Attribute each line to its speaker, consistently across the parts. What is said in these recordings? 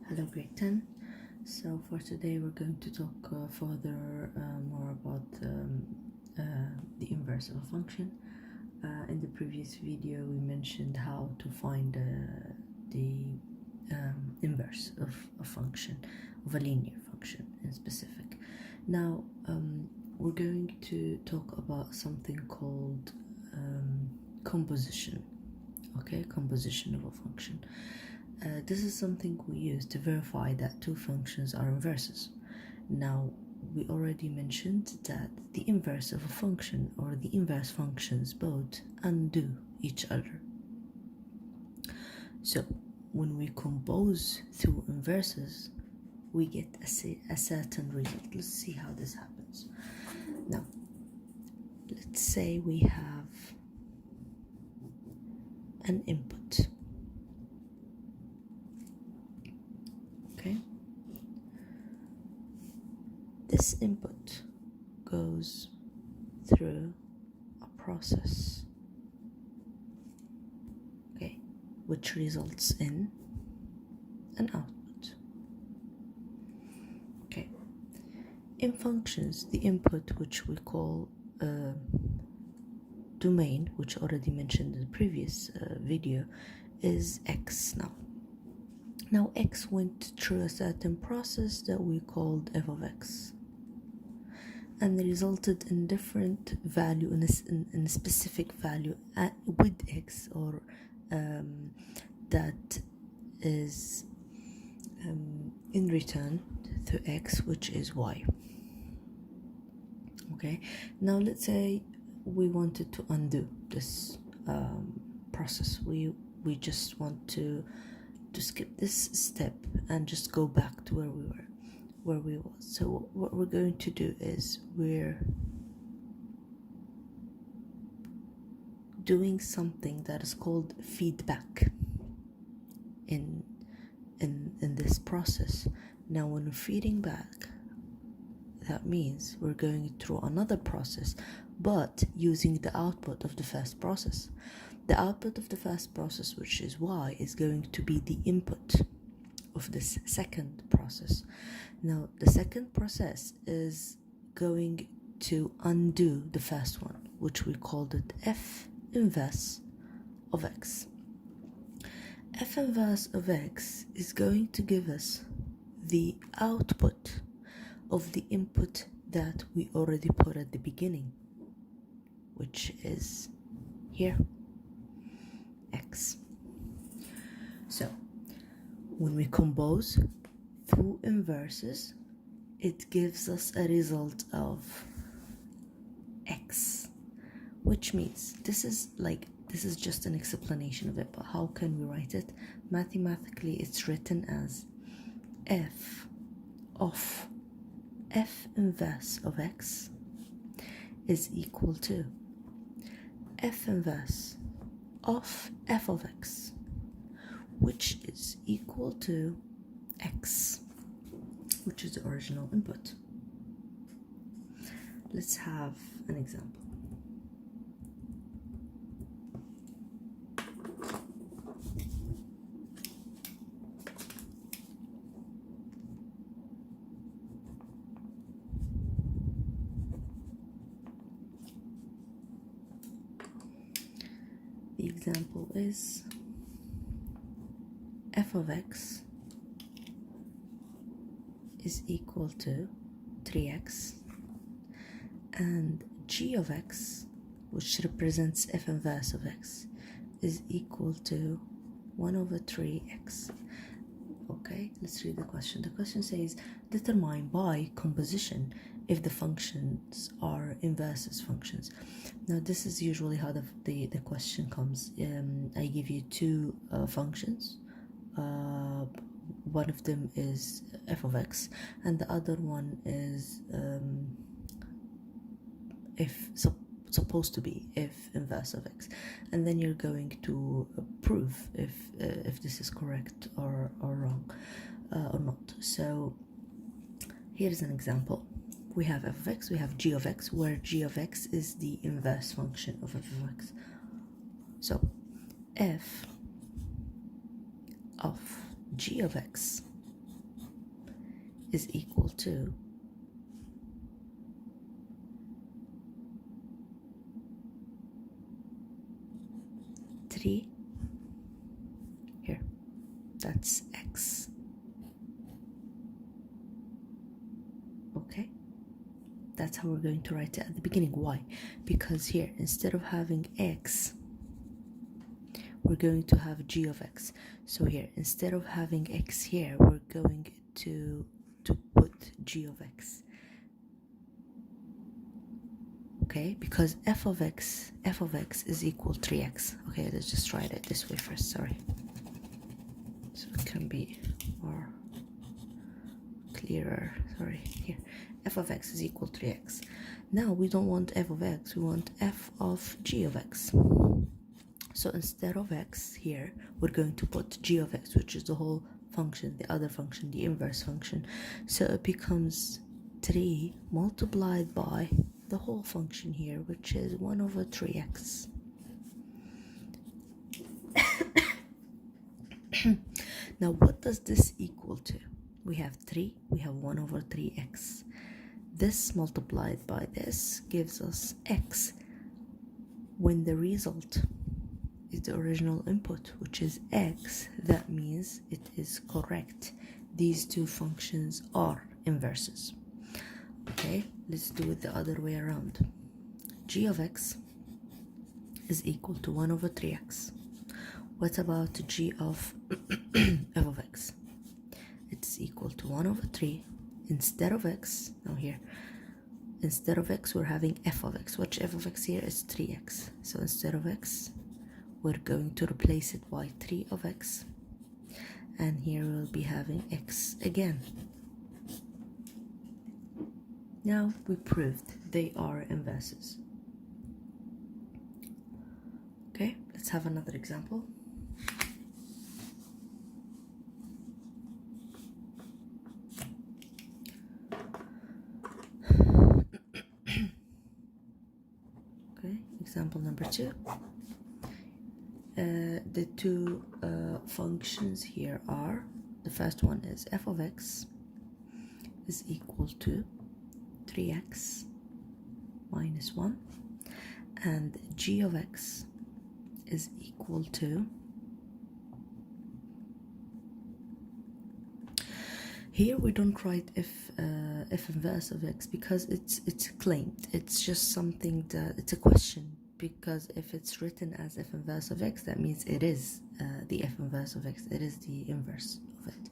Speaker 1: Hello grade 10. So for today we're going to talk further more about the inverse of a function. In the previous video we mentioned how to find the inverse of a function, of a linear function in specific. Now we're going to talk about something called composition. Okay, composition of a function. This is something we use to verify that two functions are inverses. Now, we already mentioned that the inverse of a function or the inverse functions both undo each other. So, when we compose two inverses, we get a certain result. Let's see how this happens. Now, let's say we have an input. Okay, this input goes through a process, okay, which results in an output. Okay, in functions, the input, which we call domain, which already mentioned in the previous video, is x. Now x went through a certain process that we called f of x, and resulted in different value in a specific value with x, or that is in return to x, which is y. Okay, now let's say we wanted to undo this process. We just want to skip this step and just go back to where we were. So what we're going to do is we're doing something that is called feedback in this process. Now when we're feeding back, that means we're going through another process, but using the output of the first process. The output of the first process, which is y, is going to be the input of this second process. Now, the second process is going to undo the first one, which we called it f inverse of x. F inverse of x is going to give us the output of the input that we already put at the beginning, which is here, x. So when we compose two inverses, it gives us a result of x, which means this is just an explanation of it, but how can we write it? Mathematically, it's written as f of f inverse of x is equal to f inverse of f of x, which is equal to x, which is the original input. Let's have an example. The example is f of x is equal to 3x, and g of x, which represents f inverse of x, is equal to 1 over 3x. Okay, let's read the question. The question says, determine by composition if the functions are inverses functions. Now this is usually how the question comes. I give you two functions. One of them is f of x, and the other one is supposed to be f inverse of x, and then you're going to prove if this is correct or wrong or not. So here's an example. We have f of x, we have g of x, where g of x is the inverse function of f of x. So f of g of x is equal to 3 here. That's x. Okay, that's how we're going to write it at the beginning. Why? Because here, instead of having x, we're going to have g of x. So here, instead of having x here, we're going to put g of x. Okay, because f of x is equal to 3x. Okay, let's just write it this way first, sorry. So it can be more clearer. Sorry, here. F of x is equal to 3x. Now we don't want f of x, we want f of g of x. So instead of x here, we're going to put g of x, which is the whole function, the other function, the inverse function. So it becomes 3 multiplied by the whole function here, which is 1 over 3x. Now what does this equal to? We have 3, we have 1 over 3x. This multiplied by this gives us x. When the result is the original input, which is x, that means it is correct. These two functions are inverses. Okay, let's do it the other way around. G of x is equal to 1 over 3x. What about g of f of x? It's equal to 1 over 3. Instead of x, now here, instead of x, we're having f of x. Which f of x here is 3x. So instead of x, we're going to replace it by 3 of x. And here we'll be having x again. Now we proved they are inverses. Okay, let's have another example. Okay, example number 2. The two functions here are, the first one is f of x is equal to 3x minus 1, and g of x is equal to, here we don't write f inverse of x because it's claimed. It's just something that, it's a question, because if it's written as f inverse of x, that means it is the f inverse of x, it is the inverse of it.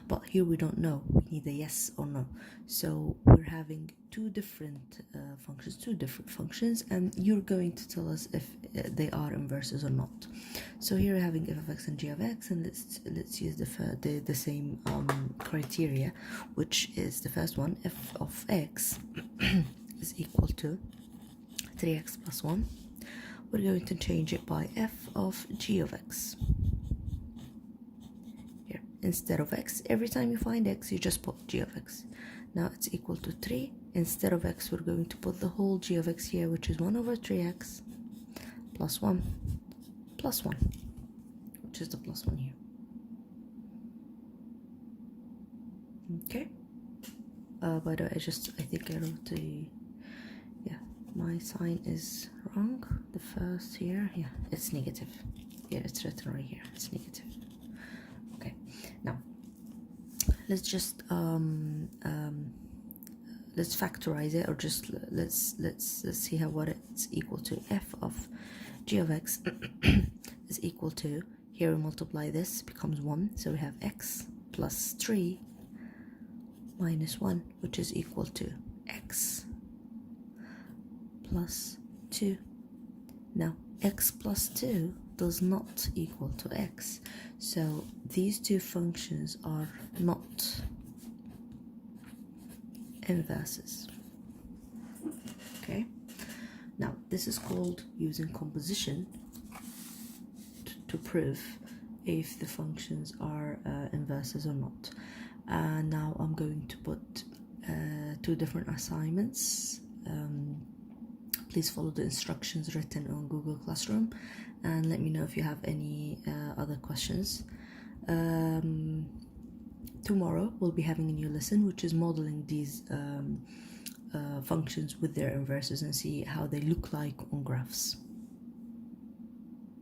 Speaker 1: But here we don't know, we need a yes or no. So we're having two different functions, and you're going to tell us if they are inverses or not. So here we're having f of x and g of x, and let's use the same criteria, which is the first one, f of x is equal to 3x plus 1. We're going to change it by f of g of x. Here, instead of x, every time you find x, you just put g of x. Now it's equal to 3. Instead of x, we're going to put the whole g of x here, which is 1 over 3x plus 1 plus 1, which is the plus 1 here. Okay. By the way, I think I wrote the, yeah, my sign is wrong. The first here, yeah, it's negative. Yeah, it's written right here, it's negative. Okay, now let's just let's factorize it, or just let's see what it's equal to. F of g of x is equal to, here we multiply this, becomes 1, so we have x plus 3 minus 1, which is equal to x plus 2. Now x plus 2 does not equal to x, so these two functions are not inverses. Okay, now this is called using composition to prove if the functions are inverses or not. Now I'm going to put two different assignments. Please follow the instructions written on Google Classroom, and let me know if you have any other questions. tomorrow we'll be having a new lesson which is modeling these functions with their inverses and see how they look like on graphs.